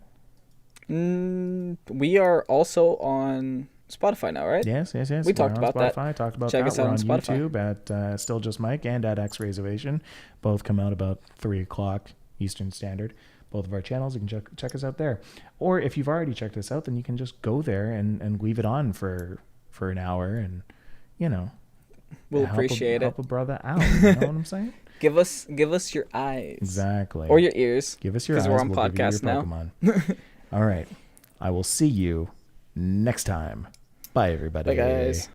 We are also on Spotify now, right? Yes. We talked about Spotify. that. Talked about Check that. us out We're on Spotify. YouTube at StillJustMike and at xRazeOvation. Both come out about 3 o'clock Eastern Standard. Both of our channels. You can check us out there. Or if you've already checked us out, then you can just go there and leave it on for an hour, and we'll appreciate it. Help a brother out. You know what I'm saying? Give us your eyes. Exactly. Or your ears. Give us your eyes. Because we're on we'll podcast now. All right. I will see you next time. Bye, everybody. Bye, guys.